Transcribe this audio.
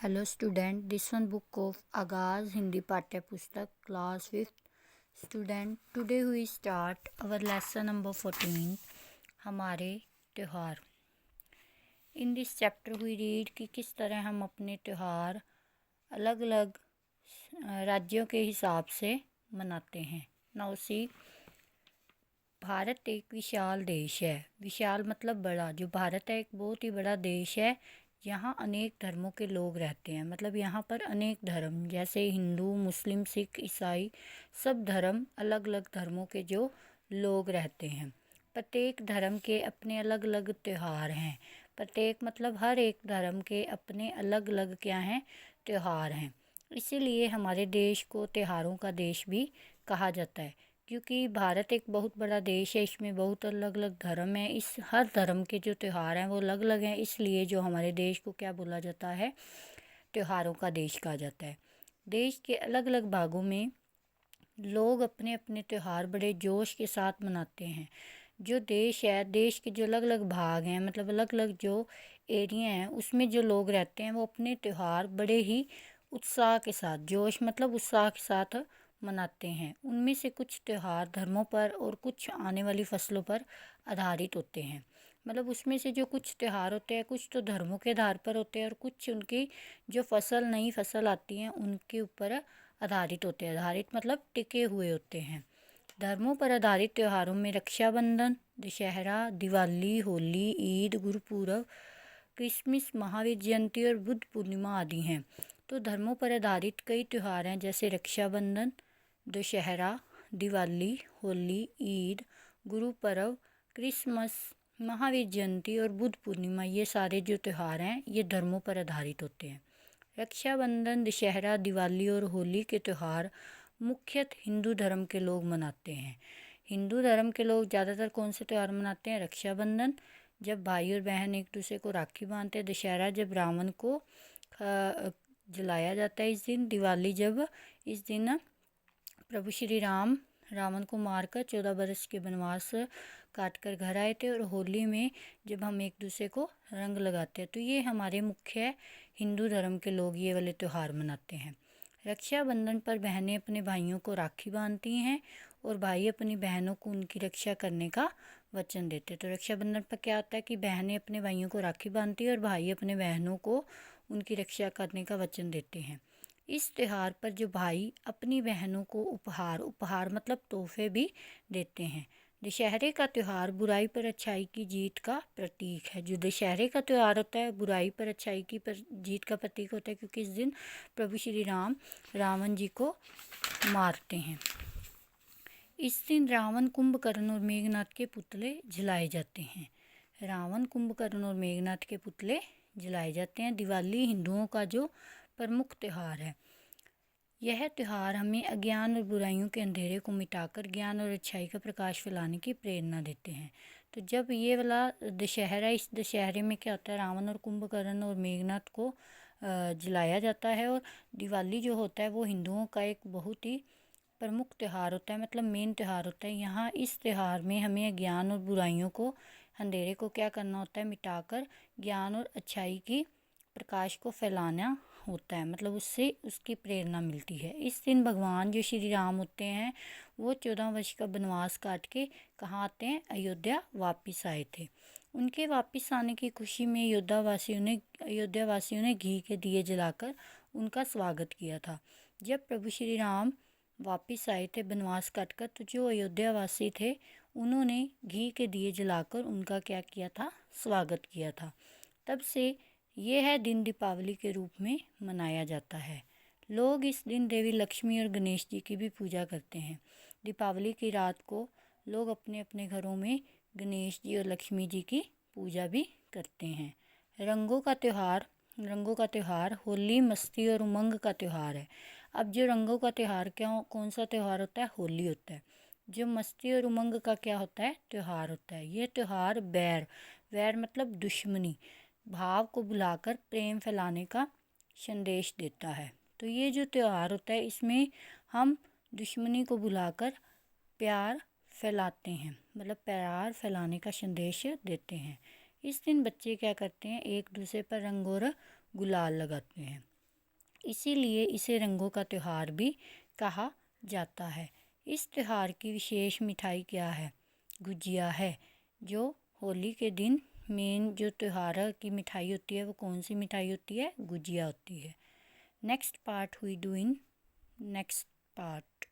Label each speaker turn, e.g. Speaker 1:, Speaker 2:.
Speaker 1: Hello student, this one book of Agaz Hindi Pathya Pustak class 5th student. Today we start our lesson number 14 हमारे त्यौहार. In this chapter we read कि किस तरह हम अपने त्यौहार अलग अलग राज्यों के हिसाब से मनाते हैं. Now see, भारत एक विशाल देश है. विशाल मतलब बड़ा. जो भारत है एक बहुत ही बड़ा देश है. यहाँ अनेक धर्मों के लोग रहते हैं. मतलब यहाँ पर अनेक धर्म जैसे हिंदू, मुस्लिम, सिख, ईसाई सब धर्म अलग अलग धर्मों के जो लोग रहते हैं. प्रत्येक धर्म के अपने अलग अलग त्यौहार हैं. प्रत्येक मतलब हर एक धर्म के अपने अलग अलग क्या हैं, त्यौहार हैं. इसीलिए हमारे देश को त्योहारों का देश भी कहा जाता है. क्योंकि भारत एक बहुत बड़ा देश है, इसमें बहुत अलग अलग धर्म हैं. इस हर धर्म के जो त्यौहार हैं वो अलग अलग हैं. इसलिए जो हमारे देश को क्या बोला जाता है, त्योहारों का देश कहा जाता है. देश के अलग अलग भागों में लोग अपने अपने त्यौहार बड़े जोश के साथ मनाते हैं. जो देश है, देश के जो अलग अलग भाग हैं, मतलब अलग अलग जो एरिया हैं, उसमें जो लोग रहते हैं वो अपने त्यौहार बड़े ही उत्साह के साथ, जोश मतलब उत्साह के साथ मनाते हैं. उनमें से कुछ त्यौहार धर्मों पर और कुछ आने वाली फसलों पर आधारित होते हैं. मतलब उसमें से जो कुछ त्यौहार होते हैं, कुछ तो धर्मों के आधार पर होते हैं और कुछ उनकी जो नई फसल आती हैं उनके ऊपर आधारित होते हैं. आधारित मतलब टिके हुए होते हैं. धर्मों पर आधारित त्योहारों में रक्षाबंधन, दशहरा, दिवाली, होली, ईद, गुरुपूरब, क्रिसमस, महावीर जयंती और बुद्ध पूर्णिमा आदि हैं. तो धर्मों पर आधारित कई त्यौहार हैं जैसे रक्षाबंधन, दशहरा, दिवाली, होली, ईद, गुरुपर्व, क्रिसमस, महावीर जयंती और बुद्ध पूर्णिमा. ये सारे जो त्यौहार हैं ये धर्मों पर आधारित होते हैं. रक्षाबंधन, दशहरा, दिवाली और होली के त्यौहार मुख्यतः हिंदू धर्म के लोग मनाते हैं. हिंदू धर्म के लोग ज़्यादातर कौन से त्यौहार मनाते हैं? रक्षाबंधन, जब भाई और बहन एक दूसरे को राखी बांधते हैं. दशहरा, जब रावण को जलाया जाता है इस दिन. दिवाली, जब इस दिन प्रभु श्री राम रावण को मारकर 14 बरस के वनवास काट कर घर आए थे. और होली में जब हम एक दूसरे को रंग लगाते हैं. तो ये हमारे मुख्य हिंदू धर्म के लोग ये वाले त्यौहार मनाते हैं. रक्षाबंधन पर बहनें अपने भाइयों को राखी बांधती हैं और भाई अपनी बहनों को उनकी रक्षा करने का वचन देते हैं. तो रक्षाबंधन पर क्या होता है कि बहनें अपने भाइयों को राखी बांधती है और भाई अपने बहनों को उनकी रक्षा करने का वचन देते हैं. इस त्यौहार पर जो भाई अपनी बहनों को उपहार मतलब तोहफे भी देते हैं. दशहरे का त्यौहार बुराई पर अच्छाई की जीत का प्रतीक है. जो दशहरे का त्यौहार होता है बुराई पर अच्छाई की जीत का प्रतीक होता है, क्योंकि इस दिन प्रभु श्री राम रावण जी को मारते हैं. इस दिन रावण, कुंभकर्ण और मेघनाथ के पुतले जलाए जाते हैं. रावण, कुंभकर्ण और मेघनाथ के पुतले जलाए जाते हैं. दिवाली हिंदुओं का जो प्रमुख त्यौहार है. यह त्यौहार हमें अज्ञान और बुराइयों के अंधेरे को मिटाकर ज्ञान और अच्छाई का प्रकाश फैलाने की प्रेरणा देते हैं. तो जब ये वाला दशहरा, इस दशहरे में क्या होता है, रावण और कुंभकर्ण और मेघनाथ को जलाया जाता है. और दिवाली जो होता है वो हिंदुओं का एक बहुत ही प्रमुख त्यौहार होता है, मतलब मेन त्यौहार होता है. यहाँ इस त्यौहार में हमें ज्ञान और बुराइयों को, अंधेरे को क्या करना होता है, मिटाकर ज्ञान और अच्छाई की प्रकाश को फैलाना होता है. मतलब उससे उसकी प्रेरणा मिलती है. इस दिन भगवान जो श्री राम होते हैं वो 14 वर्ष का वनवास काट के कहाँ आते हैं, अयोध्या वापस आए थे. उनके वापस आने की खुशी में अयोध्या वासियों ने घी के दिए जलाकर उनका स्वागत किया था. जब प्रभु श्री राम वापस आए थे वनवास काट कर, तो जो अयोध्या वासी थे उन्होंने घी के दिए जलाकर उनका क्या किया था, स्वागत किया था. तब से ये है दिन दीपावली के रूप में मनाया जाता है. लोग इस दिन देवी लक्ष्मी और गणेश जी की भी पूजा करते हैं. दीपावली की रात को लोग अपने अपने घरों में गणेश जी और लक्ष्मी जी की पूजा भी करते हैं. रंगों का त्यौहार होली मस्ती और उमंग का त्यौहार है. अब जो रंगों का त्यौहार कौन सा त्यौहार होता है, होली होता है. जो मस्ती और उमंग का क्या होता है, त्यौहार होता है. ये त्यौहार वैर मतलब दुश्मनी भाव को भुलाकर प्रेम फैलाने का संदेश देता है. तो ये जो त्यौहार होता है इसमें हम दुश्मनी को भुलाकर प्यार फैलाते हैं, मतलब प्यार फैलाने का संदेश देते हैं. इस दिन बच्चे क्या करते हैं, एक दूसरे पर रंग और गुलाल लगाते हैं. इसीलिए इसे रंगों का त्यौहार भी कहा जाता है। इस त्यौहार की विशेष मिठाई क्या है? गुजिया है। जो होली के दिन मेन जो त्यौहार की मिठाई होती है वो कौन सी मिठाई होती है? गुजिया होती है। नेक्स्ट पार्ट हुई डू इन नेक्स्ट पार्ट।